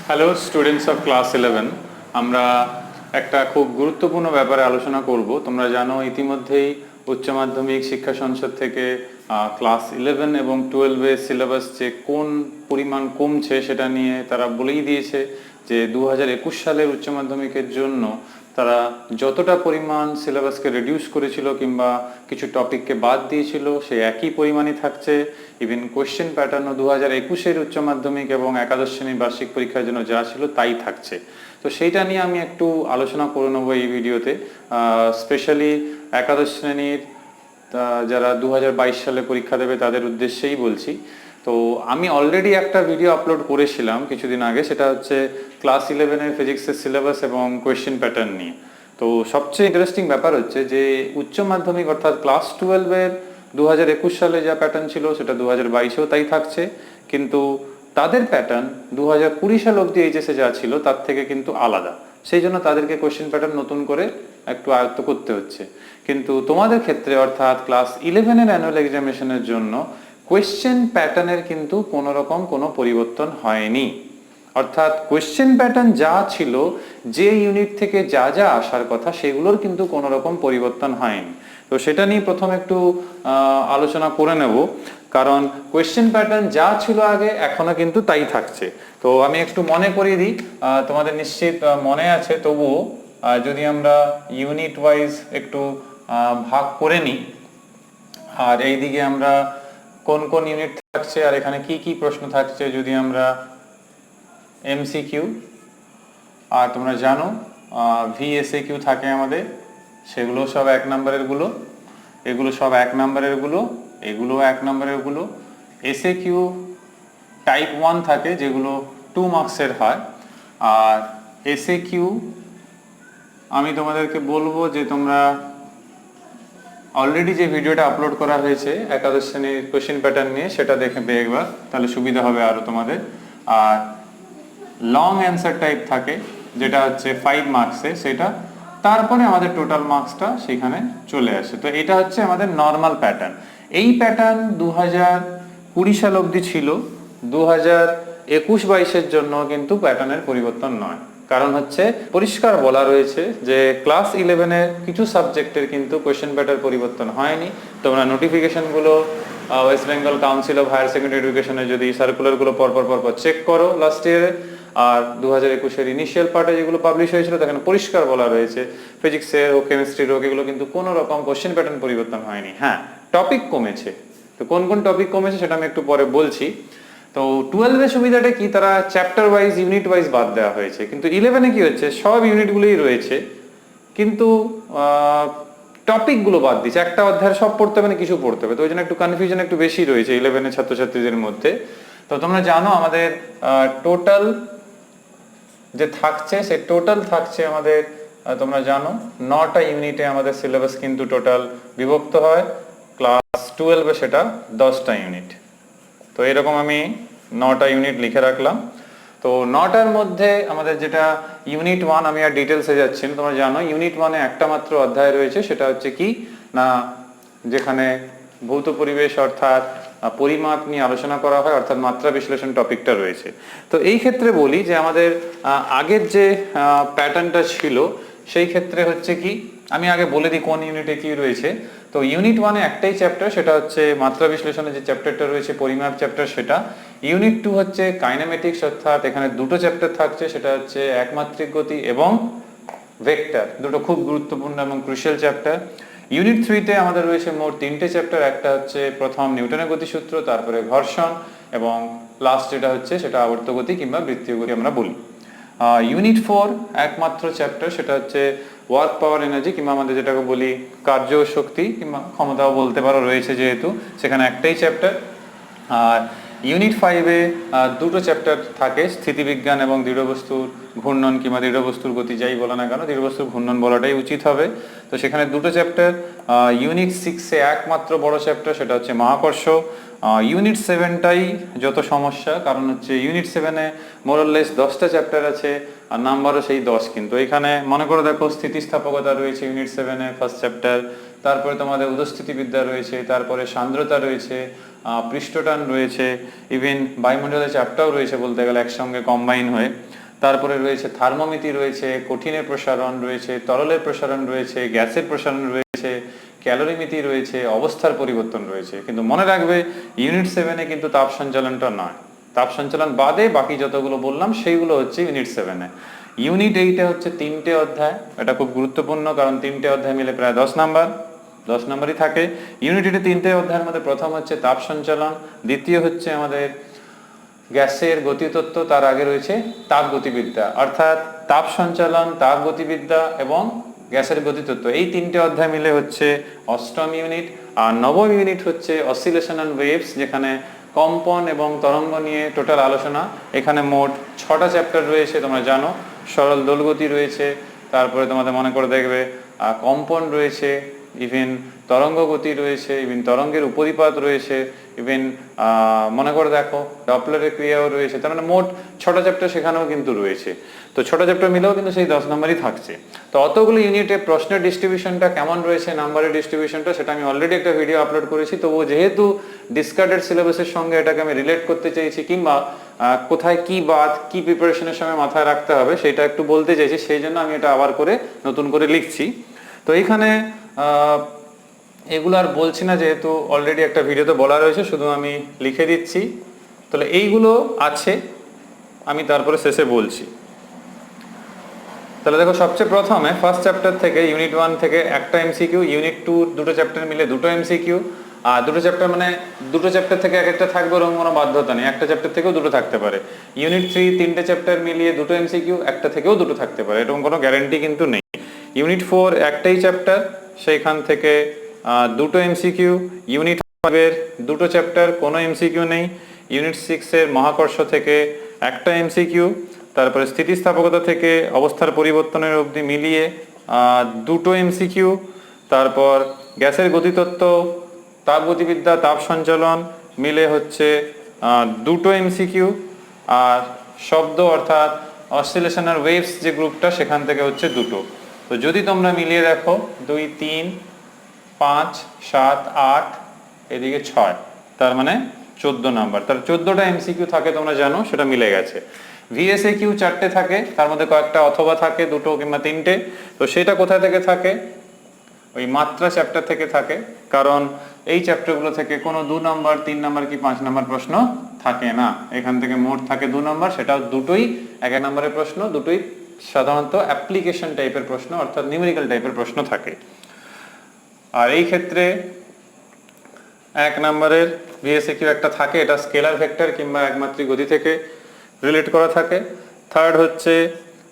Hello students of class 11। আমরা একটা খুব গুরুত্বপূর্ণ ব্যাপারে আলোচনা করব। তোমরা জানো ইতিমধ্যেই উচ্চ মাধ্যমিক শিক্ষা সংসদ থেকে ক্লাস 11 এবং 12-এর সিলেবাস যে কোন পরিমাণ কমছে সেটা নিয়ে তারা বলেই দিয়েছে যে 2021 সালের উচ্চ মাধ্যমিকের জন্য তারা যতটা পরিমাণ সিলেবাসকে রিডিউস করেছিল কিংবা কিছু টপিককে বাদ দিয়েছিল সেই একই পরিমাণই থাকছে। ইভেন কোয়েশ্চেন প্যাটার্নও 2021-এর উচ্চ মাধ্যমিক এবং একাদশ শ্রেণীর বার্ষিক পরীক্ষার জন্য যা ছিল তাই থাকছে। তো সেইটা নিয়ে আমি একটু আলোচনা করে নেবো এই ভিডিওতে। স্পেশালি একাদশ শ্রেণীর যারা 2022 সালে পরীক্ষা দেবে তাদের উদ্দেশ্যেই বলছি। তো আমি অলরেডি একটা ভিডিও আপলোড করেছিলাম কিছুদিন আগে, সেটা হচ্ছে ক্লাস 11-এর ফিজিক্সের সিলেবাস এবং কোয়েশ্চেন প্যাটার্ন নিয়ে। তো সবচেয়ে ইন্টারেস্টিং ব্যাপার হচ্ছে যে উচ্চ মাধ্যমিক অর্থাৎ ক্লাস 12-এর 2021 সালে যা প্যাটার্ন ছিল সেটা 2022-এও তাই থাকছে, কিন্তু তাদের প্যাটার্ন 2020 সাল অবধি এইচএসে যা ছিল তার থেকে কিন্তু আলাদা। সেই জন্য তাদেরকে কোয়েশ্চেন প্যাটার্ন নতুন করে একটু আয়ত্ত করতে হচ্ছে। কিন্তু তোমাদের ক্ষেত্রে অর্থাৎ ক্লাস 11-এর অ্যানুয়াল এক্সামিনেশনের জন্য কোয়েশ্চেন প্যাটার্নের কিন্তু কোনো রকম কোনো পরিবর্তন হয়নি। অর্থাৎ কোয়েশ্চেন প্যাটার্ন যা ছিল, যে ইউনিট থেকে যা যা আসার কথা সেগুলোর কিন্তু কোনো রকম পরিবর্তন হয়নি। তো সেটা নিয়ে প্রথম একটু আলোচনা করে নেব, কারণ কোয়েশ্চেন প্যাটার্ন যা ছিল আগে এখনো কিন্তু তাই থাকছে। তো আমি একটু মনে করিয়ে দিই, তোমাদের নিশ্চিত মনে আছে, তবুও যদি আমরা ইউনিট ওয়াইজ একটু ভাগ করে নিই, আর এইদিকে আমরা কোন কোন ইউনিট থাকছে আর এখানে কি কি প্রশ্ন থাকছে যদি আমরা এমসিকিউ, আর তোমরা জানো ভিএসএকিউ থাকে আমাদের, সেগুলো সব 1 নম্বরের গুলো, এগুলো সব 1 নম্বরের গুলো, এগুলো 1 নম্বরের গুলো। এসএকিউ টাইপ 1 থাকে যেগুলো 2 মার্কসের হয়। আর এসএকিউ আমি তোমাদেরকে বলবো যে তোমরা অলরেডি যে ভিডিওটা আপলোড করা হয়েছে একাদশ শ্রেণীর কোশ্চেন প্যাটার্ন নিয়ে সেটা দেখে একবার, তাহলে সুবিধা হবে আরো তোমাদের। আর লং অ্যান্সার টাইপ থাকে যেটা হচ্ছে 5 মার্কসে, সেটা তারপরে আমাদের টোটাল মার্কসটা সেখানে চলে আসে। তো এটা হচ্ছে আমাদের নর্মাল প্যাটার্ন। এই প্যাটার্ন 2020 সাল অবধি ছিল, 2021-22-এর জন্য কিন্তু প্যাটার্নের পরিবর্তন নয়। কারণ হচ্ছে পরিষ্কার বলা রয়েছে যে ক্লাস 11-এর কিছু সাবজেক্টের কিন্তু কোয়েশ্চেন প্যাটার্ন পরিবর্তন হয়নি। তোমরা নোটিফিকেশনগুলো West Bengal council of higher secondary এডুকেশনের যদি সার্কুলারগুলো পরপর চেক করো লাস্ট ইয়ারে, আর 2021-এর ইনিশিয়াল পার্টে যেগুলো পাবলিশ হয়েছিল সেখানে পরিষ্কার বলা রয়েছে ফিজিক্সের হোক কেমিস্ট্রির হোক এগুলো কিন্তু কোনো রকম কোশ্চেন প্যাটার্ন পরিবর্তন হয়নি। হ্যাঁ, টপিক কমেছে। তো কোন কোন টপিক কমেছে সেটা আমি একটু পরে বলছি। তো 12-এর সুবিধাটা কি, তারা চ্যাপ্টার ওয়াইজ ইউনিট ওয়াইজ বাদ দেওয়া হয়েছে, কিন্তু 11-এ কি হচ্ছে সব ইউনিটগুলোই রয়েছে কিন্তু টপিকগুলো বাদ দিচ্ছে। একটা অধ্যায়ের সব পড়তে হবে না, কিছু পড়তে হবে, তো ওই জন্য একটু কনফিউশন একটু বেশি রয়েছে 11-এর ছাত্রছাত্রীদের মধ্যে। তো তোমরা জানো আমাদের টোটাল যে থাকছে সে টোটাল থাকছে আমাদের, তোমরা জানো 9টা ইউনিটে আমাদের সিলেবাস কিন্তু টোটাল বিভক্ত হয়। ক্লাস 12-এ সেটা 10টা ইউনিট। তো এরকম আমি 9টা ইউনিট লিখে রাখলাম। তো 9টার মধ্যে আমাদের যেটা ইউনিট 1, আমি আর ডিটেলসে যাচ্ছি না, তোমরা জানো ইউনিট 1-এ একটা মাত্র অধ্যায় রয়েছে, সেটা হচ্ছে কি না যেখানে ভৌত পরিবেশ অর্থাৎ পরিমাপ নিয়ে আলোচনা করা হয়, অর্থাৎ মাত্রা বিশ্লেষণ টপিকটা রয়েছে। তো এই ক্ষেত্রে বলি যে আমাদের আগের যে প্যাটার্নটা ছিল সেই ক্ষেত্রে হচ্ছে কি, আমি আগে বলে দিই কোন ইউনিটে কি রয়েছে। তো ইউনিট 1-এ একটাই চ্যাপ্টার, সেটা হচ্ছে মাত্রা বিশ্লেষণের যে চ্যাপ্টারটা রয়েছে পরিমাপ চ্যাপ্টার সেটা। ইউনিট 2 হচ্ছে কাইনেমেটিক্স, অর্থাৎ এখানে দুটো চ্যাপ্টার থাকছে, সেটা হচ্ছে একমাত্রিক গতি এবং ভেক্টর, দুটো খুব গুরুত্বপূর্ণ এবং ক্রুশিয়াল চ্যাপ্টার। ইউনিট 3-তে আমাদের রয়েছে মোট 3টে চ্যাপ্টার, একটা হচ্ছে প্রথম নিউটনের গতিসূত্র, তারপরে ঘর্ষণ, এবং লাস্ট যেটা হচ্ছে সেটা আবর্ত গতি কিংবা বৃত্তীয় গতি আমরা বলি। ইউনিট 4 একমাত্র চ্যাপ্টার, সেটা হচ্ছে ওয়ার্ক পাওয়ার এনার্জি কিংবা আমাদের যেটাকে বলি কার্য শক্তি কিংবা ক্ষমতাও বলতে পারো রয়েছে, যেহেতু সেখানে একটাই চ্যাপ্টার। আর ইউনিট 5-এ দুটো চ্যাপ্টার থাকে, স্থিতিবিজ্ঞান এবং দৃঢ়বস্তুর ঘূর্ণন কিংবা দৃঢ়বস্তুর গতি যাই বলা না কেন, দৃঢ়বস্তুর ঘূর্ণন বলাটাই উচিত হবে। তো সেখানে দুটো চ্যাপ্টার। ইউনিট 6-এ একমাত্র বড় চ্যাপ্টার, সেটা হচ্ছে মহাকর্ষ। ইউনিট 7টাই যত সমস্যা, কারণ হচ্ছে ইউনিট 7-এ মোরাললেস 10টা চ্যাপ্টার আছে আর নাম্বারও সেই 10, কিন্তু এখানে মনে করে দেখো স্থিতিস্থাপকতা রয়েছে ইউনিট 7-এ ফার্স্ট চ্যাপ্টার, তারপরে তোমাদের উদস্থিতিবিদ্যা রয়েছে, তারপরে সান্দ্রতা রয়েছে, পৃষ্ঠটান রয়েছে, ইভেন বায়ুমণ্ডলের চ্যাপ্টারও রয়েছে বলতে গেলে একসঙ্গে কম্বাইন হয়ে। তারপরে রয়েছে থার্মোমিতি রয়েছে, কঠিনের প্রসারণ রয়েছে, তরলের প্রসারণ রয়েছে, গ্যাসের প্রসারণ রয়েছে, ক্যালোরিমিতি রয়েছে, অবস্থার পরিবর্তন রয়েছে। কিন্তু মনে রাখবে ইউনিট 7-এ কিন্তু তাপ সঞ্চালনটা নয়, তাপ সঞ্চালন বাদে বাকি যতগুলো বললাম সেইগুলো হচ্ছে ইউনিট 7-এ। ইউনিট 8-এ হচ্ছে 3টে অধ্যায়, এটা খুব গুরুত্বপূর্ণ কারণ 3টে অধ্যায় মিলে প্রায় 10 নাম্বার, 10 নাম্বারই থাকে। ইউনিট 8-এ 3টে অধ্যায়ের মধ্যে প্রথম হচ্ছে তাপ সঞ্চালন, দ্বিতীয় হচ্ছে আমাদের গ্যাসের গতিতত্ত্ব, তার আগে রয়েছে তাপ গতিবিদ্যা, অর্থাৎ তাপ সঞ্চালন, তাপ গতিবিদ্যা এবং গ্যাসের গতিতত্ত্ব, এই 3টে অধ্যায় মিলে হচ্ছে 8ম ইউনিট। আর 9ম ইউনিট হচ্ছে অসিলেশন অ্যান্ড ওয়েভস, যেখানে কম্পন এবং তরঙ্গ নিয়ে টোটাল আলোচনা। এখানে মোট 6টা চ্যাপ্টার রয়েছে, তোমরা জানো। সরল দোলগতি রয়েছে, তারপরে তোমাদের মনে করে দেখবে কম্পন রয়েছে, ইভেন তরঙ্গ গতি রয়েছে, ইভেন তরঙ্গের উপরিপাত রয়েছে, ইভেন মনে করে দেখো ডপলারের ক্রিয়াও রয়েছে। তার মানে মোট 6টা চ্যাপ্টার সেখানেও কিন্তু রয়েছে। তো 6টা চ্যাপ্টার মিলেও কিন্তু সেই 10 নম্বরই থাকছে। তো অতগুলো ইউনিটে প্রশ্নের ডিস্ট্রিবিউশনটা কেমন রয়েছে, নাম্বারের ডিস্ট্রিবিউশনটা, সেটা আমি অলরেডি একটা ভিডিও আপলোড করেছি। তবুও যেহেতু ডিসকার্ডেড সিলেবাসের সঙ্গে এটাকে আমি রিলেট করতে চাইছি, কিংবা কোথায় কি বাদ কি প্রিপারেশনের সময় মাথায় রাখতে হবে সেটা একটু বলতে চাইছি, সেই জন্য আমি এটা আবার করে নতুন করে লিখছি। তো এইখানে এগুলো আর বলছি না, যেহেতু অলরেডি একটা ভিডিওতে বলা রয়েছে, শুধু আমি লিখে দিচ্ছি। তাহলে এইগুলো আছে, আমি তারপরে শেষে বলছি। তাহলে দেখো সবচেয়ে প্রথমে ফার্স্ট চ্যাপ্টার থেকে ইউনিট 1 থেকে একটা এমসিকিউ, ইউনিট 2 দুটো চ্যাপ্টার মিলে দুটো এমসিকিউ। আর দুটো চ্যাপ্টার মানে দুটো চ্যাপ্টার থেকে এক একটা থাকবে, ওরকম কোনো বাধ্যতা নেই, একটা চ্যাপ্টার থেকেও দুটো থাকতে পারে। ইউনিট 3 তিনটে চ্যাপ্টার মিলিয়ে দুটো এমসিকিউ, একটা থেকেও দুটো থাকতে পারে, এরকম কোনো গ্যারান্টি কিন্তু নেই। ইউনিট 4 একটাই চ্যাপ্টার, সেইখান থেকে দুটো এমসিকিউ। ইউনিট 5 এর দুটো চ্যাপ্টার, কোনো এমসিকিউ নেই। ইউনিট 6 এর মহাকর্ষ থেকে একটা এমসিকিউ, তারপরে স্থিতিস্থাপকতা থেকে অবস্থার পরিবর্তনের অবধি মিলিয়ে দুটো এমসিকিউ। তারপর গ্যাসের গতিতত্ত্ব, তাপ গতিবিদ্যা, তাপ সঞ্চালন মিলে হচ্ছে দুটো এমসিকিউ। আর শব্দ অর্থাৎ অসিলেশন আর ওয়েভস যে গ্রুপটা, সেখান থেকে হচ্ছে দুটো। তো যদি তোমরা মিলিয়ে দেখো 2, 3, 5, 7, 8, এদিকে 6, তার মানে 14 নাম্বার। তার 14টা এমসিকিউ থাকে, তোমরা জানো, সেটা মিলে গেছে। ভিএসএ কিউ 4টে থাকে, তার মধ্যে কয়েকটা অথবা থাকে, দুটো কিংবা তিনটে। তো সেটা কোথা থেকে থাকে? ওই মাত্রা চ্যাপ্টার থেকে থাকে, কারণ এই চ্যাপ্টারগুলো থেকে কোনো 2 নাম্বার, 3 নাম্বার কি 5 নাম্বার প্রশ্ন থাকে না। এখান থেকে মোট থাকে 2 নাম্বার, সেটাও দুটোই 1 নম্বরের প্রশ্ন, দুটোই সাধারণত অ্যাপ্লিকেশন টাইপের প্রশ্ন, অর্থাৎ নিউমেরিক্যাল টাইপের প্রশ্ন থাকে। আর এই ক্ষেত্রে 1 নম্বরের ভিএসএ কিউ একটা থাকে, এটা স্কেলার ভেক্টর কিংবা একমাত্রিক গতি থেকে রিলেট করা থাকে। থার্ড হচ্ছে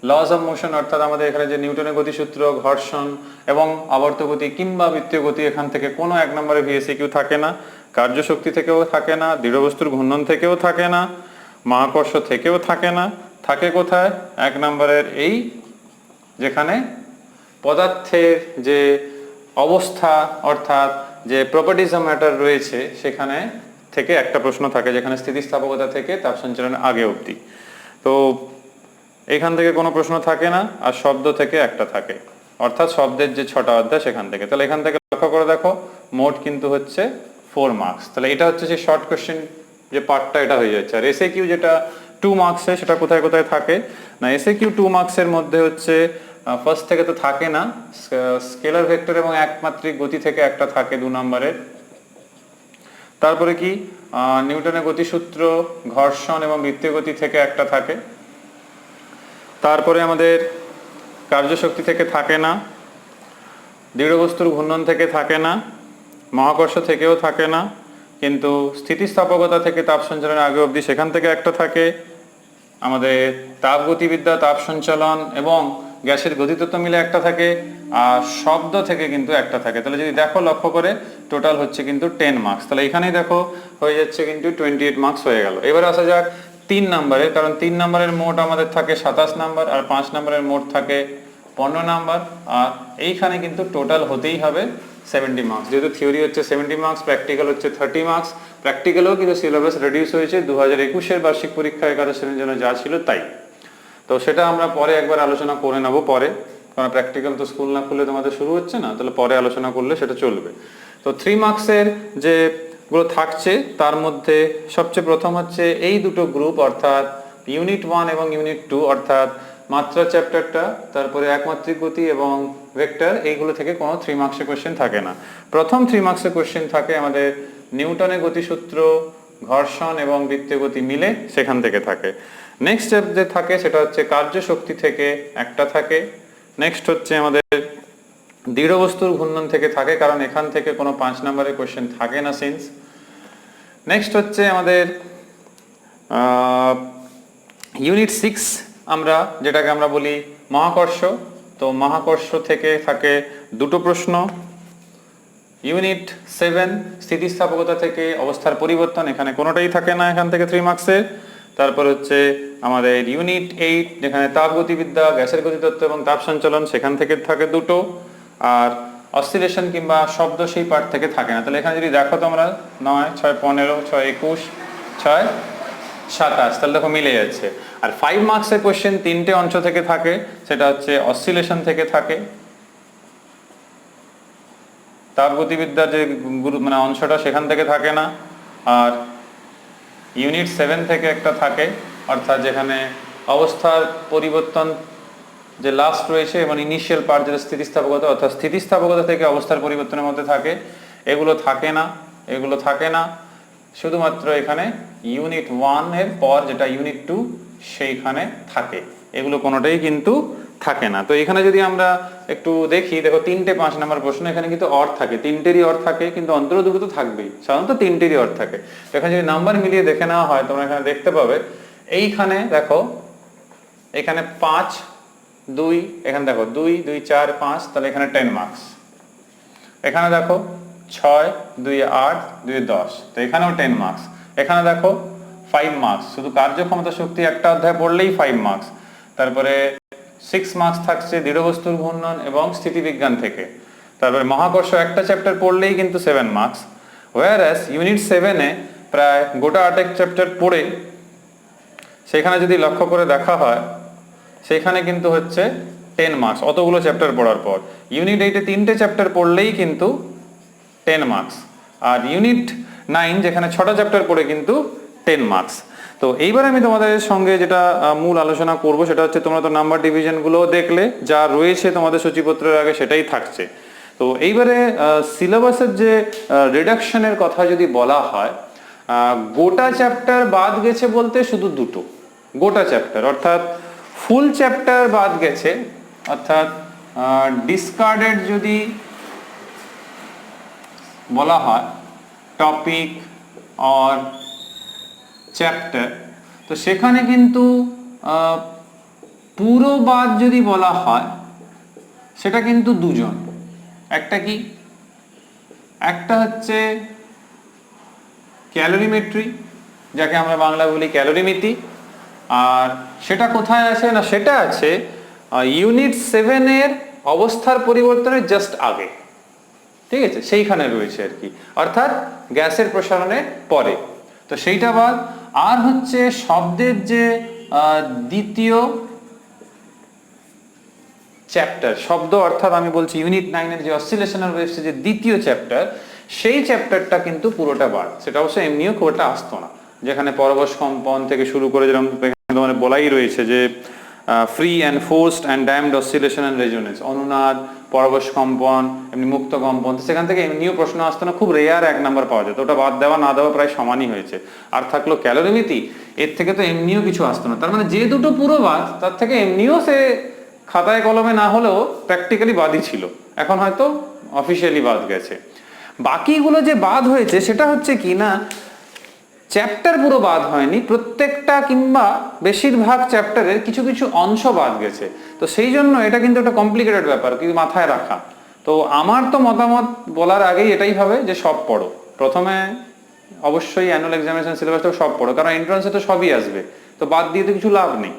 লস অফ মোশন, অর্থাৎ আমাদের এখানে যে নিউটনের গতিসূত্র, ঘর্ষণ এবং আবর্ত গতি কিংবা বৃত্তীয় গতি, এখান থেকে কোনো 1 নম্বরে ভিএসএ কিউ থাকে না। কার্যশক্তি থেকেও থাকে না, দৃঢ় বস্তুর ঘূর্ণন থেকেও থাকে না, মহাকর্ষ থেকেও থাকে না। থাকে কোথায়? 1 নম্বরের এই যেখানে পদার্থের যে অবস্থা, অর্থাৎ যে প্রপার্টিজ অফ ম্যাটার রয়েছে, সেখানে থেকে একটা প্রশ্ন থাকে, যেখানে স্থিতিস্থাপকতা থেকে তাপ সঞ্চালনের আগে অবধি। তো এখান থেকে কোনো প্রশ্ন থাকে না। আর শব্দ থেকে একটা থাকে, অর্থাৎ শব্দের যে 6টা অধ্যায় সেখান থেকে। তাহলে এখান থেকে লক্ষ্য করে দেখো মোট কিন্তু হচ্ছে 4 মার্কস। তাহলে এটা হচ্ছে সেই শর্ট কোশ্চেন যে পার্টটা, এটা হয়ে যাচ্ছে। আর এসএ কিউ যেটা 2 মার্কসে, সেটা কোথায় কোথায় থাকে না, এসএ কিউ 2 মার্কসের মধ্যে হচ্ছে ফার্স্ট থেকে তো থাকে না, স্কেলার ভেক্টর এবং একমাত্রিক গতি থেকে একটা থাকে 2 নম্বরের। তারপরে কি নিউটনের গতিসূত্র, ঘর্ষণ এবং বৃত্তীয় গতি থেকে একটা থাকে। তারপরে আমাদের কার্যশক্তি থেকে থাকে না, দৃঢ় বস্তুর ঘূর্ণন থেকে থাকে না, মহাকর্ষ থেকেও থাকে না, কিন্তু স্থিতিস্থাপকতা থেকে তাপ সঞ্চালনের আগে অবধি সেখান থেকে একটা থাকে। আমাদের তাপ গতিবিদ্যা, তাপ সঞ্চালন এবং গ্যাসের গতিতত্ত্ব মিলে একটা থাকে। আর শব্দ থেকে কিন্তু একটা থাকে। তাহলে যদি দেখো লক্ষ্য করে, টোটাল হচ্ছে কিন্তু 10 মার্কস। তাহলে এখানেই দেখো হয়ে যাচ্ছে কিন্তু 28 মার্কস হয়ে গেল। এবার আসা যাক 3 নম্বরের, কারণ 3 নম্বরের মোট আমাদের থাকে 27 নাম্বার, আর 5 নম্বরের মোট থাকে 15 নাম্বার। আর এইখানে কিন্তু টোটাল হতেই হবে 70 মার্কস। যেহেতু থিওরি হচ্ছে 70 মার্কস, প্র্যাকটিক্যাল হচ্ছে 30 মার্কস। প্র্যাকটিক্যালও কিন্তু সিলেবাস রিডিউস হয়েছে 2021-এর বার্ষিক পরীক্ষা 11 শ্রেণীর জন্য যা ছিল তাই। তো সেটা আমরা পরে একবার আলোচনা করে নেব পরে, কারণ প্র্যাকটিক্যাল তো স্কুল না খুললে তোমাদের শুরু হচ্ছে না, তাহলে পরে আলোচনা করলে সেটা চলবে। তো 3 মার্কসের যে গুলো থাকছে, তার মধ্যে সবচেয়ে প্রথম হচ্ছে এই দুটো গ্রুপ, অর্থাৎ ইউনিট 1 এবং ইউনিট 2 অর্থাৎ মাত্রা চ্যাপ্টারটা, তারপরে একমাত্রিক গতি এবং ভেক্টর, এইগুলো থেকে কোনো 3 মার্কসের কোশ্চেন থাকে না। প্রথম 3 মার্কসের কোশ্চেন থাকে আমাদের নিউটনের গতিসূত্র, ঘর্ষণ এবং বৃত্তীয় গতি মিলে, সেখান থেকে থাকে। নেক্সট যে থাকে সেটা হচ্ছে কার্য শক্তি থেকে একটা থাকে। নেক্সট হচ্ছে আমাদের দৃঢ় বস্তুর ঘূর্ণন থেকে থাকে, কারণ এখান থেকে কোনো 5 নম্বরের কোশ্চেন থাকে না সিন্স। নেক্সট হচ্ছে আমাদের ইউনিট 6 আমরা যেটাকে আমরা বলি মহাকর্ষ, তো মহাকর্ষ থেকে থাকে দুটো প্রশ্ন। ইউনিট 7 স্থিতিস্থাপকতা থেকে অবস্থার পরিবর্তন, এখানে কোনোটাই থাকে না, এখান থেকে 3 মার্কসের। তারপর হচ্ছে আমাদের ইউনিট 8 যেখানে তাপগতিবিদ্যা, গ্যাসের গতিতত্ত্ব এবং তাপ সঞ্চালন, সেখান থেকে থাকে দুটো। আর অসিলেশন কিংবা শব্দ সেই পার্ট থেকে থাকে না। তাহলে এখানে যদি দেখো তোমরা 9, 6, 15, 6, 21, 6, 27, তাহলে দেখো মিলে যাচ্ছে। আর 5 মার্কসের কোশ্চেন 3টে অংশ থেকে থাকে, সেটা হচ্ছে অসিলেশন থেকে থাকে, তাপগতিবিদ্যার যে মানে অংশটা সেখান থেকে থাকে না। আর ইউনিট 7 থেকে একটা থাকে, অর্থাৎ যেখানে অবস্থার পরিবর্তন যে লাস্ট রয়েছে এবং ইনিশিয়াল পার্ট যেটা স্থিতিস্থাপকতা, অর্থাৎ স্থিতিস্থাপকতা থেকে অবস্থার পরিবর্তনের মধ্যে থাকে, এগুলো থাকে না, এগুলো থাকে না। শুধুমাত্র এখানে ইউনিট 1 এর পর যেটা ইউনিট 2 সেইখানে থাকে, এগুলো কোনোটাই কিন্তু থাকে না। তো এখানে যদি আমরা একটু দেখি, দেখো 3টে 5 নম্বর প্রশ্ন, এখানে কিন্তু অর থাকে, 3টেরই অর থাকে, কিন্তু অন্তর দুটো তো থাকবেই, সাধারণত 3টেরই অর থাকে। তো এখানে যদি নাম্বার মিলিয়ে দেখে নেওয়া হয়, তোমরা এখানে দেখতে পাবে এইখানে দেখো, এখানে 5, 2, এখানে দেখো 2, 2, 4, 5, তাহলে এখানে 10 মার্কস। এখানে দেখো 6, 2, 8, 2, 10, তো এখানেও 10 মার্কস। এখানে দেখো 5 মার্কস, শুধু কার্যক্ষমতা শক্তি একটা অধ্যায় পড়লেই 5 মার্কস। তারপরে 6 মার্কস থাকছে দৃঢ় বস্তুর ঘূর্ণন এবং স্থিতিবিজ্ঞান থেকে। তারপরে মহাকর্ষ একটা চ্যাপ্টার পড়লেই কিন্তু 7 মার্কস। হোয়ারএস ইউনিট 7-এ প্রায় গোটা 8 চ্যাপ্টার পড়ে, সেখানে যদি লক্ষ্য করে দেখা হয়, সেখানে কিন্তু হচ্ছে 10 মার্কস অতগুলো চ্যাপ্টার পড়ার পর। ইউনিট 8-এ 3টে চ্যাপ্টার পড়লেই কিন্তু 10 মার্কস। আর ইউনিট 9 যেখানে 6টা চ্যাপ্টার পড়ে কিন্তু 10 মার্কস। তো এইবার আমি তোমাদের সঙ্গে যেটা মূল আলোচনা করব সেটা হচ্ছে, তোমরা তো নাম্বার ডিভিশনগুলো দেখলে, যা রয়েছে তোমাদের সূচিপত্রের আগে সেটাই থাকছে। তো এইবারে সিলেবাসের যে রিডাকশনের কথা যদি বলা হয়, গোটা চ্যাপ্টার বাদ গেছে বলতে শুধু দুটো, গোটা চ্যাপ্টার অর্থাৎ ফুল চ্যাপ্টার বাদ গেছে, অর্থাৎ ডিসকার্ডেড যদি বলা হয় টপিক অর চ্যাপ্টার, তো সেখানে কিন্তু পুরো বাদ যদি বলা হয় সেটা কিন্তু দুজন। একটা কি, একটা হচ্ছে ক্যালোরিমেট্রি, যাকে আমরা বাংলা বলি ক্যালোরিমিতি। আর সেটা কোথায় আছে না, সেটা আছে ইউনিট 7-এর অবস্থার পরিবর্তনের জাস্ট আগে, ঠিক আছে, সেইখানে রয়েছে আর কি, অর্থাৎ গ্যাসের প্রসারণের পরে। তো সেইটা বাদ। আর হচ্ছে শব্দের যে দ্বিতীয় চ্যাপ্টার, শব্দ অর্থাৎ আমি বলছি ইউনিট 9-এর যে অসিলেশনাল ওয়েভস যে দ্বিতীয় চ্যাপ্টার, সেই চ্যাপ্টারটা কিন্তু পুরোটা বাদ। সেটা অবশ্য এমনিও খুব একটা আসতো না, যেখানে পরবশ কম্পন থেকে শুরু করে যেরকম তোমাদের বলাই রয়েছে যে free and forced and damped oscillation and resonance, অনুনাদ, পরবশ কম্পন, এমনি মুক্ত কম্পন, সেখান থেকে এমনিও প্রশ্ন আসতো না, খুব রেয়ার 1 নাম্বার পাওয়া যেত, ওটা বাদ দেওয়া না দেওয়া প্রায় সমানই হয়েছে। আর থাকলো ক্যালোরিমিতি, এর থেকে তো এমনিও কিছু আসতো না। তার মানে যে দুটো পুরো বাদ, তার থেকে এমনিও সে খাতায় কলমে না হলেও প্র্যাকটিক্যালি বাদই ছিল, এখন হয়তো অফিসিয়ালি বাদ গেছে। বাকিগুলো যে বাদ হয়েছে সেটা হচ্ছে কি না, চ্যাপ্টার পুরো বাদ হয়নি, প্রত্যেকটা কিংবা বেশিরভাগ চ্যাপ্টারের কিছু কিছু অংশ বাদ গেছে। তো সেই জন্য এটা কিন্তু একটা কমপ্লিকেটেড ব্যাপার কিন্তু মাথায় রাখা। তো আমার তো মতামত বলার আগেই এটাই হবে যে সব পড়ো। প্রথমে অবশ্যই অ্যানুয়াল এক্সামিনেশন সিলেবাসটাও সব পড়ো, কারণ এন্ট্রান্সে তো সবই আসবে, তো বাদ দিয়ে তো কিছু লাভ নেই।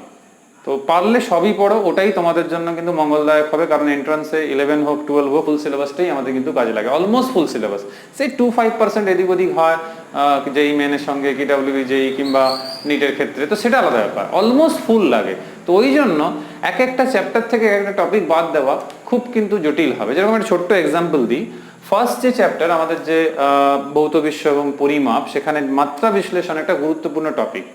তো পারলে সবই পড়ো, ওটাই তোমাদের জন্য কিন্তু মঙ্গলদায়ক হবে, কারণ এন্ট্রান্সে 11 হোক 12 হোক ফুল সিলেবাসটাই আমাদের কিন্তু কাজে লাগে, অলমোস্ট ফুল সিলেবাস। সেই 2-5% এদিক ওদিক হয় যেই মেনের সঙ্গে কিডাব্লিউবি যেই কিংবা নিটের ক্ষেত্রে, তো সেটা আলাদা ব্যাপার, অলমোস্ট ফুল লাগে। তো ওই জন্য এক একটা চ্যাপ্টার থেকে এক একটা টপিক বাদ দেওয়া খুব কিন্তু জটিল হবে। যেরকম একটা ছোট্ট এক্সাম্পল দিই, ফার্স্ট যে চ্যাপ্টার আমাদের যে ভৌত বিশ্ব এবং পরিমাপ, সেখানে মাত্রা বিশ্লেষণ একটা গুরুত্বপূর্ণ টপিক।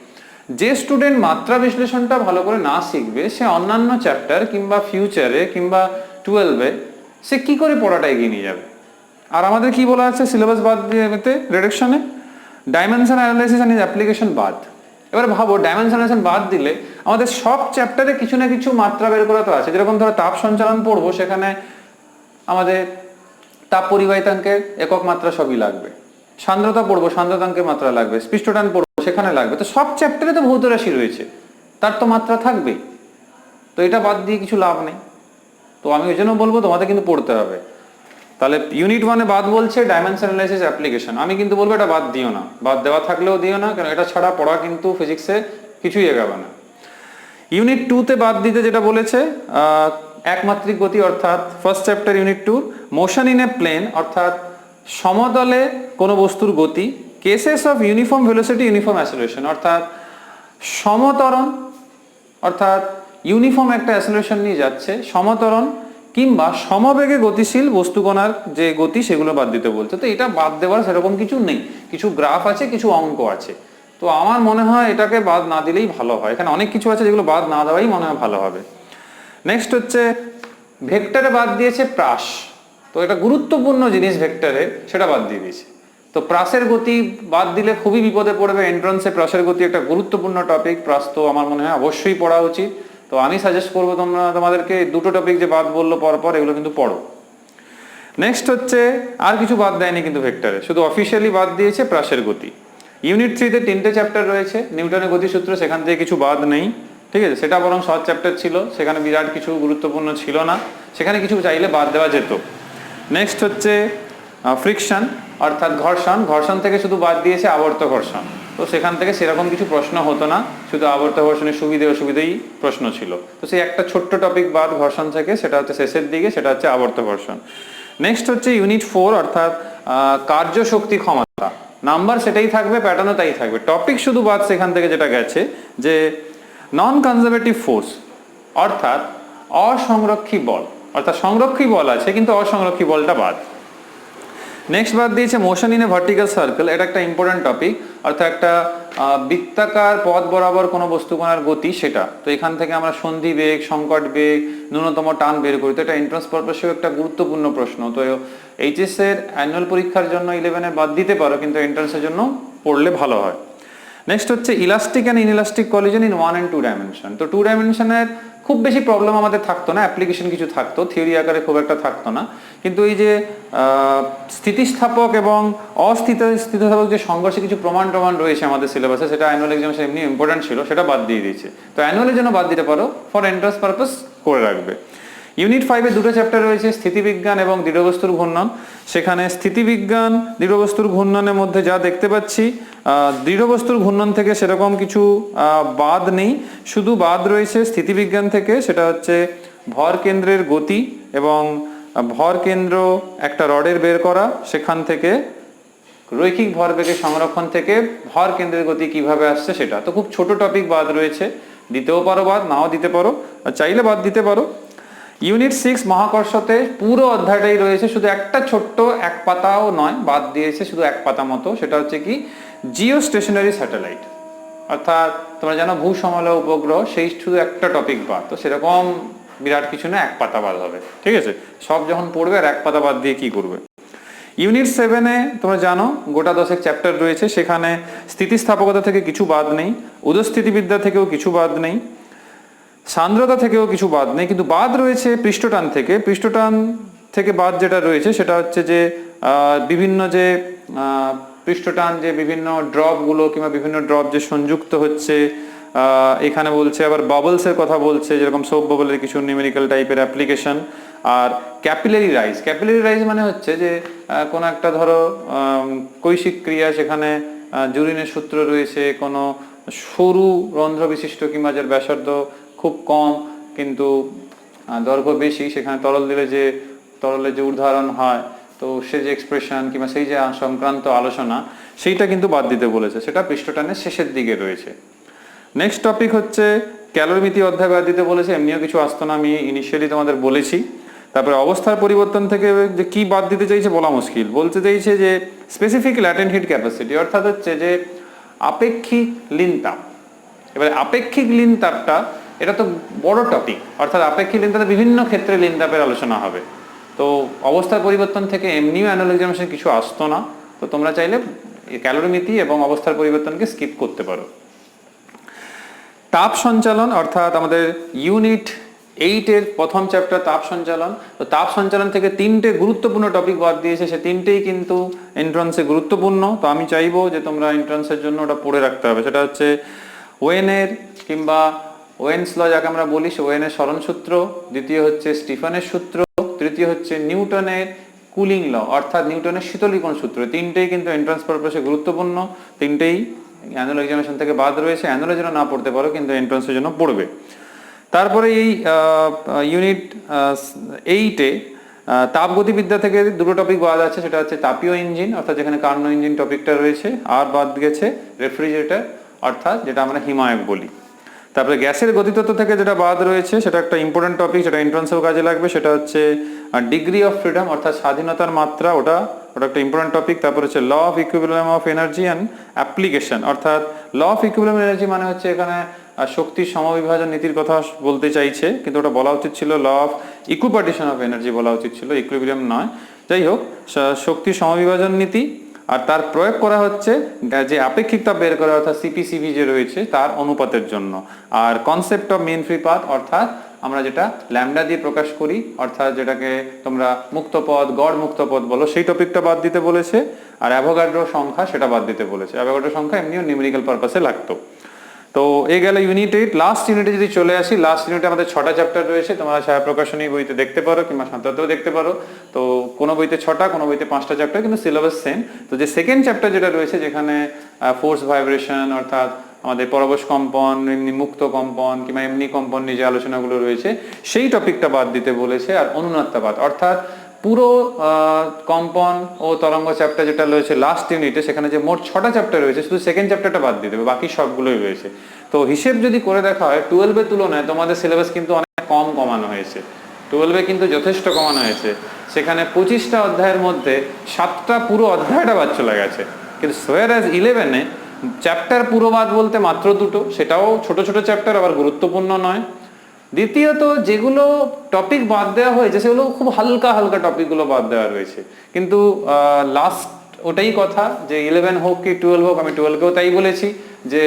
যে স্টুডেন্ট মাত্রা বিশ্লেষণটা ভালো করে না শিখবে সে অন্যান্য চ্যাপ্টার কিংবা ফিউচারে কিংবা 12-এ সে কি করে পড়াটা এগিয়ে নিয়ে যাবে। আর আমাদের কি বলা আছে সিলেবাস বাদ দিয়ে রিডাকশনে, ডাইমেনশন অ্যানালাইসিস এন্ড অ্যাপ্লিকেশন বাদ। এবার ভাবো ডাইমেনশন অ্যানালাইসিস বাদ দিলে আমাদের সব চ্যাপ্টারে কিছু না কিছু মাত্রা বের করা তো আছে। যেরকম ধরো তাপ সঞ্চালন পড়বো, সেখানে আমাদের তাপ পরিবাহিতাঙ্কের একক মাত্রা সবই লাগবে। সান্দ্রতা পড়বো, সান্দ্রতাঙ্কের মাত্রা লাগবে। স্পৃষ্টটান পড়বো, সেখানে লাগবে। তো সব চ্যাপ্টারে তো ভৌত রাশি রয়েছে, তার তো মাত্রা থাকবেই। তো এটা বাদ দিয়ে কিছু লাভ নেই। তো আমি ওই জন্য বলবো তোমাদের কিন্তু পড়তে হবে। তাহলে ইউনিট 1-এ বাদ বলছে ডাইমেনশন অ্যানালাইসিস অ্যাপ্লিকেশন, আমি কিন্তু বলবো এটা বাদ দিও না, বাদ দেওয়া থাকলেও দিও না, কারণ এটা ছাড়া পড়া কিন্তু ফিজিক্সে কিছুই এগাবে না। ইউনিট 2-তে বাদ দিতে যেটা বলেছে একমাত্রিক গতি, অর্থাৎ first chapter unit 2 motion in a plane, অর্থাৎ সমতলে কোনো বস্তুর গতি, cases of uniform velocity uniform acceleration, অর্থাৎ সমতরণ, অর্থাৎ ইউনিফর্ম একটা অ্যাসেলারেশন নিয়ে যাচ্ছে, সমতরণ কিংবা সমবেগে গতিশীল বস্তুকণার যে গতি সেগুলো বাদ দিতে বলছে। তো এটা বাদ দেওয়ার সেরকম কিছু নেই, কিছু গ্রাফ আছে, কিছু অঙ্ক আছে। তো আমার মনে হয় এটাকে বাদ না দিলেই ভালো হয়। এখানে অনেক কিছু আছে যেগুলো বাদ না দেওয়াই মনে হয় ভালো হবে। নেক্সট হচ্ছে ভেক্টরে বাদ দিয়েছে প্রাস। তো এটা গুরুত্বপূর্ণ জিনিস ভেক্টরে, সেটা বাদ দিয়ে দিয়েছে। তো প্রাসের গতি বাদ দিলে খুবই বিপদে পড়বে। এন্ট্রান্সে প্রাসের গতি একটা গুরুত্বপূর্ণ টপিক, প্রাস তো আমার মনে হয় অবশ্যই পড়া উচিত। তো আমি সাজেস্ট করবো তোমাদেরকে দুটো টপিক যে বাদ বললো পরপর, এগুলো কিন্তু পড়ো। নেক্সট হচ্ছে আর কিছু বাদ দেয়নি কিন্তু ভেক্টরে, শুধু অফিসিয়ালি বাদ দিয়েছে প্রাসের গতি। ইউনিট 3-তে 3টে চ্যাপ্টার রয়েছে, নিউটনের গতিসূত্র, সেখান থেকে কিছু বাদ নেই, ঠিক আছে। সেটা বরং শর্ট চ্যাপ্টার ছিল, সেখানে বিরাট কিছু গুরুত্বপূর্ণ ছিল না, সেখানে কিছু চাইলে বাদ দেওয়া যেত। নেক্সট হচ্ছে ফ্রিকশন, অর্থাৎ ঘর্ষণ, ঘর্ষণ থেকে শুধু বাদ দিয়েছে আবর্ত ঘর্ষণ। তো সেখান থেকে সেরকম কিছু প্রশ্ন হতো না, শুধু আবর্ত ঘর্ষণের সুবিধে অসুবিধেই প্রশ্ন ছিল। তো সেই একটা ছোট্ট টপিক বাদ ঘর্ষণ থেকে, সেটা হচ্ছে শেষের দিকে, সেটা হচ্ছে আবর্ত ঘর্ষণ। নেক্সট হচ্ছে ইউনিট 4, অর্থাৎ কার্যশক্তি ক্ষমতা। নাম্বার সেটাই থাকবে, প্যাটার্নও তাই থাকবে, টপিক শুধু বাদ সেখান থেকে যেটা গেছে যে নন কনজারভেটিভ ফোর্স, অর্থাৎ অসংরক্ষী বল, অর্থাৎ সংরক্ষী বল আছে কিন্তু অসংরক্ষী বলটা বাদ। নেক্সট বাদ দিয়েছে motion in A vertical circle, এটা একটা ইম্পর্টেন্ট টপিক, অর্থাৎ একটা বৃত্তাকার পথ বরাবর কোনো বস্তুকণার গতি, সেটা। তো এখান থেকে আমরা সন্ধি বেগ, সংকট বেগ, ন্যূনতম টান বের করি। তো এটা এন্ট্রান্স পারপাসেও একটা গুরুত্বপূর্ণ প্রশ্ন। তো এইচএস এর অ্যানুয়াল পরীক্ষার জন্য 11-এ বাদ দিতে পারো, কিন্তু এন্ট্রান্সের জন্য পড়লে ভালো হয়। নেক্সট হচ্ছে elastic and inelastic collision in 1 and 2 dimension. তো 2 ডাইমেনশনের খুব বেশি প্রবলেম আমাদের থাকতো না, অ্যাপ্লিকেশন কিছু থাকতো, থিওরি আকারে খুব একটা থাকতো না। কিন্তু এই যে স্থিতিস্থাপক এবং স্থিতিস্থাপক যে সংঘর্ষে কিছু প্রমাণ রয়েছে আমাদের সিলেবাসে, সেটা অ্যানুয়াল এক্সামিনেশন এমনি ইম্পর্টেন্ট ছিল, সেটা বাদ দিয়ে দিয়েছে। তো অ্যানুয়ালের জন্য বাদ দিতে পারো, ফর এন্ট্রান্স পারপাস করে রাখবে। ইউনিট 5-এ দুটো চ্যাপ্টার রয়েছে, স্থিতিবিজ্ঞান এবং দৃঢ়বস্তুর ঘূর্ণন। সেখানে স্থিতিবিজ্ঞান দৃঢ়বস্তুর ঘূর্ণনের মধ্যে যা দেখতে পাচ্ছি, দৃঢ়বস্তুর ঘূর্ণন থেকে সেরকম কিছু বাদ নেই, শুধু বাদ রয়েছে স্থিতিবিজ্ঞান থেকে, সেটা হচ্ছে ভর কেন্দ্রের গতি এবং ভর কেন্দ্র একটা রডের বের করা, সেখান থেকে রৈখিক ভরবেগের সংরক্ষণ থেকে ভর কেন্দ্রের গতি কিভাবে আসছে সেটা। তো খুব ছোট টপিক বাদ রয়েছে, দিতেও পারো বাদ, নাও দিতে পারো, চাইলে বাদ দিতে পারো। ইউনিট 6 মহাকর্ষতে পুরো অধ্যায়টাই রয়েছে, শুধু একটা ছোট্ট এক পাতাও নয়, বাদ দিয়েছে শুধু এক পাতা মতো, সেটা হচ্ছে কি জিও স্টেশনারি স্যাটেলাইট, অর্থাৎ তোমরা জানো ভূসমলয় উপগ্রহ, সেই শুধু একটা টপিক বাদ। তো সেরকম বিরাট কিছু না, এক পাতা বাদ হবে, ঠিক আছে। সব যখন পড়বে আর এক পাতা বাদ দিয়ে কি করবে। ইউনিট 7-এ তোমরা জানো গোটা 10 চ্যাপ্টার রয়েছে, সেখানে স্থিতিস্থাপকতা থেকে কিছু বাদ নেই, উদস্থিতিবিদ্যা থেকেও কিছু বাদ নেই, সান্দ্রতা থেকেও কিছু বাদ নেই, কিন্তু বাদ রয়েছে পৃষ্ঠটান থেকে। পৃষ্ঠটান থেকে বাদ যেটা রয়েছে সেটা হচ্ছে যে বিভিন্ন যে পৃষ্ঠটান, যে বিভিন্ন ড্রপগুলো কিংবা বিভিন্ন ড্রপ যে সংযুক্ত হচ্ছে, এখানে বলছে আবার বাবলসের কথা বলছে, যেরকম সোপ বাবলের কিছু নিউমেরিক্যাল টাইপের অ্যাপ্লিকেশন। আর ক্যাপিলারি রাইজ, ক্যাপিলারি রাইজ মানে হচ্ছে যে কোনো একটা ধরো কৈশিক ক্রিয়া, সেখানে জুরিনের সূত্র রয়েছে, কোনো সরু রন্ধ্র বিশিষ্ট কিংবা যার ব্যাসার্ধ খুব কম কিন্তু দৈর্ঘ্য বেশি, সেখানে তরল দিলে যে তরলের যে উদাহরণ হয়, তো সে যে এক্সপ্রেশন কিংবা সেই যে সংক্রান্ত আলোচনা, সেইটা কিন্তু বাদ দিতে বলেছে, সেটা পৃষ্ঠটানের শেষের দিকে রয়েছে। নেক্সট টপিক হচ্ছে ক্যালোরিমিতি অধ্যায় বাদ দিতে বলেছে, এমনিও কিছু আসতো না, আমি ইনিশিয়ালি তোমাদের বলেছি। তারপরে অবস্থার পরিবর্তন থেকে যে কি বাদ দিতে চাইছে বলা মুশকিল, বলতে চাইছে যে স্পেসিফিক ল্যাটেন্ট হিট ক্যাপাসিটি, অর্থাৎ হচ্ছে যে আপেক্ষিক লীন তাপ, এবারে আপেক্ষিক লিন তাপটা এটা তো বড় টপিক, অর্থাৎ আপেক্ষিক লিন তাপে বিভিন্ন ক্ষেত্রে লিন তাপের আলোচনা হবে। তো অবস্থার পরিবর্তন থেকে এমনিও অ্যানুয়াল এক্সামিনেশন কিছু আসতো না, তো তোমরা চাইলে ক্যালোরিমিতি এবং অবস্থার পরিবর্তনকে স্কিপ করতে পারো। তাপ সঞ্চালন অর্থাৎ আমাদের ইউনিট 8-এর প্রথম চ্যাপ্টার তাপ সঞ্চালন। তো তাপ সঞ্চালন থেকে 3টে গুরুত্বপূর্ণ টপিক বাদ দিয়েছে, সে 3টেই কিন্তু এন্ট্রান্সে গুরুত্বপূর্ণ। তো আমি চাইবো যে তোমরা এন্ট্রান্সের জন্য ওটা পড়ে রাখতে হবে। সেটা হচ্ছে ওয়েনের কিংবা ওয়েনস ল যাকে আমরা বলি, সে ওয়েনের সরণসূত্র, দ্বিতীয় হচ্ছে স্টিফানের সূত্র, তৃতীয় হচ্ছে নিউটনের কুলিং ল অর্থাৎ নিউটনের শীতলীকরণ সূত্র। 3টেই কিন্তু এন্ট্রান্স পারপাসে গুরুত্বপূর্ণ, 3টেই অ্যানুয়াল এক্সামিনেশন থেকে বাদ রয়েছে। অ্যানুয়ালের জন্য না পড়তে পারো কিন্তু এন্ট্রান্সের জন্য পড়বে। তারপরে এই ইউনিট 8-এ তাপগতিবিদ্যা থেকে 2টো টপিক বাদ আছে, সেটা হচ্ছে তাপীয় ইঞ্জিন অর্থাৎ যেখানে কার্নো ইঞ্জিন টপিকটা রয়েছে, আর বাদ গেছে রেফ্রিজারেটর অর্থাৎ যেটা আমরা হিমায়ক বলি। তারপরে গ্যাসের গতিতত্ত্ব থেকে যেটা বাদ রয়েছে সেটা একটা ইম্পর্টেন্ট টপিক, সেটা এন্ট্রান্সেও কাজে লাগবে, সেটা হচ্ছে ডিগ্রি অফ ফ্রিডম অর্থাৎ স্বাধীনতার মাত্রা, ওটা একটা ইম্পর্টেন্ট টপিক। তারপর হচ্ছে law of equilibrium of energy and application অর্থাৎ ল অফ ইকুইলিব্রিয়াম এনার্জি মানে হচ্ছে এখানে শক্তির সমবিভাজন নীতির কথা বলতে চাইছে, কিন্তু ওটা বলা উচিত ছিল ল অফ ইকুইপার্টিশন অফ এনার্জি বলা উচিত ছিল, ইকুইলিব্রিয়াম নয়। যাই হোক, শক্তির সমবিভাজন নীতি আর তার প্রয়োগ করা হচ্ছে যে আপেক্ষিক তাপ বের করা অর্থাৎ সিপিসিভি যে রয়েছে তার অনুপাতের জন্য। আর concept of mean free path অর্থাৎ আমরা যেটা ল্যামডা দিয়ে প্রকাশ করি অর্থাৎ যেটাকে তোমরা মুক্ত পথ, গড় মুক্ত পথ বলো, সেই টপিকটা বাদ দিতে বলেছে। আর অ্যাভোগাড্রো সংখ্যা সেটা বাদ দিতে বলেছে। অ্যাভোগাড্রো সংখ্যা এমনিও নিউমেরিক্যাল পারপাসে লাগতো। তো এই গেল ইউনিট 8। লাস্ট ইউনিটে যদি চলে আসি, লাস্ট ইউনিটে আমাদের 6টা চ্যাপ্টার রয়েছে, তোমরা ছায়া প্রকাশনী বইতে দেখতে পারো কিংবা সান্তাতেও দেখতে পারো। তো কোনো বইতে 6টা, কোনো বইতে 5টা চ্যাপ্টার, কিন্তু সিলেবাস সেম। তো যে সেকেন্ড চ্যাপ্টার যেটা রয়েছে যেখানে ফোর্স ভাইব্রেশন অর্থাৎ আমাদের পরবশ কম্পন, এমনি মুক্ত কম্পন কিংবা এমনি কম্পন নিয়ে যে আলোচনাগুলো রয়েছে সেই টপিকটা বাদ দিতে বলেছে। আর অনুনাত্মবাদ অর্থাৎ পুরো কম্পন ও তরঙ্গ চ্যাপ্টার যেটা রয়েছে লাস্ট ইউনিটে, সেখানে যে মোট 6টা চ্যাপ্টার রয়েছে শুধু সেকেন্ড চ্যাপ্টারটা বাদ দিয়ে দেবে, বাকি সবগুলোই রয়েছে। তো হিসেব যদি করে দেখা হয় 12-এর তুলনায় তোমাদের সিলেবাস কিন্তু অনেক কম কমানো হয়েছে। 12-এ কিন্তু যথেষ্ট কমানো হয়েছে। সেখানে 25টা অধ্যায়ের মধ্যে 7টা পুরো অধ্যায়টা বাদ চলে গেছে, কিন্তু সোয়ারাজ 11-এ চ্যাপ্টার পুরো বাদ বলতে মাত্র 2টো, সেটাও ছোট ছোট চ্যাপ্টার, আবার গুরুত্বপূর্ণ নয়। দ্বিতীয়ত যেগুলো টপিক বাদ দেওয়া হয়েছে সেগুলো খুব হালকা হালকা টপিকগুলো বাদ দেওয়া রয়েছে, কিন্তু লাস্ট ওটাই কথা যে 11 হোক কি 12 হোক, আমি 12কেও তাই বলেছি যে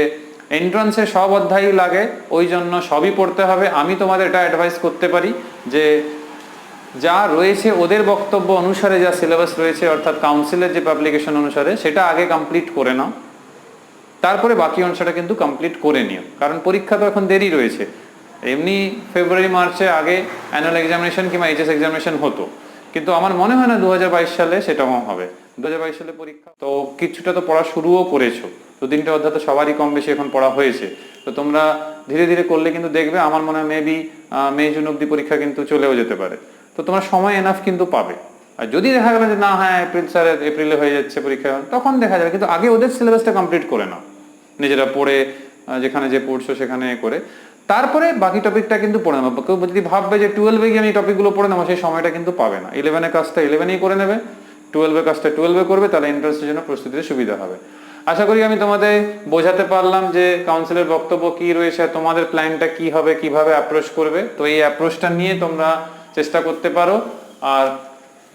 এন্ট্রান্সে সব অধ্যায়ই লাগে, ওই জন্য সবই পড়তে হবে। আমি তোমাদের এটা অ্যাডভাইস করতে পারি যে যা রয়েছে ওদের বক্তব্য অনুসারে যা সিলেবাস রয়েছে অর্থাৎ কাউন্সিলের যে পাবলিকেশন অনুসারে সেটা আগে কমপ্লিট করে নাও, তারপরে বাকি অংশটা কিন্তু কমপ্লিট করে নিও, কারণ পরীক্ষা তো এখন দেরি রয়েছে। এমনি ফেব্রুয়ারি মার্চে আগে অ্যানুয়াল এক্সামিনেশন কিংবা এইচএস এক্সামিনেশন হতো, কিন্তু আমার মনে হয় না 2022 সালে সেটাও হবে। 2022 সালে পরীক্ষা, তো কিছুটা তো পড়া শুরুও করেছো, 2-3টে অধ্যায় তো সবারই কম বেশি এখন পড়া হয়েছে। তো তোমরা ধীরে ধীরে করলে কিন্তু দেখবে, আমার মনে হয় মেবি মে জুন অব্দি পরীক্ষা কিন্তু চলেও যেতে পারে। তো তোমরা সময় এনাফ কিন্তু পাবে। আর যদি দেখা গেল যে না হ্যাঁ এপ্রিলে হয়ে যাচ্ছে পরীক্ষা, তখন দেখা যাবে, কিন্তু আগে ওদের সিলেবাসটা কমপ্লিট করে নাও, নিজেরা পড়ে যেখানে যে পড়ছো সেখানে করে, তারপরে বাকি টপিকটা কিন্তু পড়ে নেবো। কেউ যদি ভাববে যে 12-এ গিয়ে আমি টপিকগুলো পড়ে নেবো, সেই সময়টা কিন্তু পাবে না। 11-এর কাজটা 11-এই করে নেবে, 12-এর কাজটা 12-এ করবে, তাহলে এন্ট্রান্সের জন্য প্রস্তুতিতে সুবিধা হবে। আশা করি আমি তোমাদের বোঝাতে পারলাম যে কাউন্সিলের বক্তব্য কি রয়েছে, তোমাদের প্ল্যানটা কি হবে, কিভাবে অ্যাপ্রোচ করবে। তো এই অ্যাপ্রোচটা নিয়ে তোমরা চেষ্টা করতে পারো। আর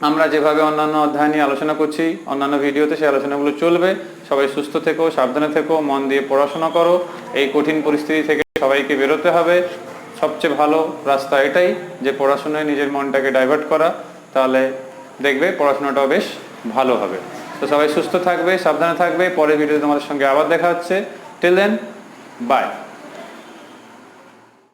আমরা যেভাবে অন্যান্য অধ্যায় নিয়ে আলোচনা করছি অন্যান্য ভিডিওতে, সেই আলোচনাগুলো চলবে। সবাই সুস্থ থেকো, সাবধানে থেকো, মন দিয়ে পড়াশোনা করো। এই কঠিন পরিস্থিতি থেকে সবাইকে বেরোতে হবে। সবচেয়ে ভালো রাস্তা এটাই যে পড়াশোনায় নিজের মনটাকে ডাইভার্ট করা, তাহলে দেখবে পড়াশোনাটাও বেশ ভালো হবে। তো সবাই সুস্থ থাকবে, সাবধানে থাকবে। পরের ভিডিওতে তোমাদের সঙ্গে আবার দেখা হচ্ছে। Till then, by.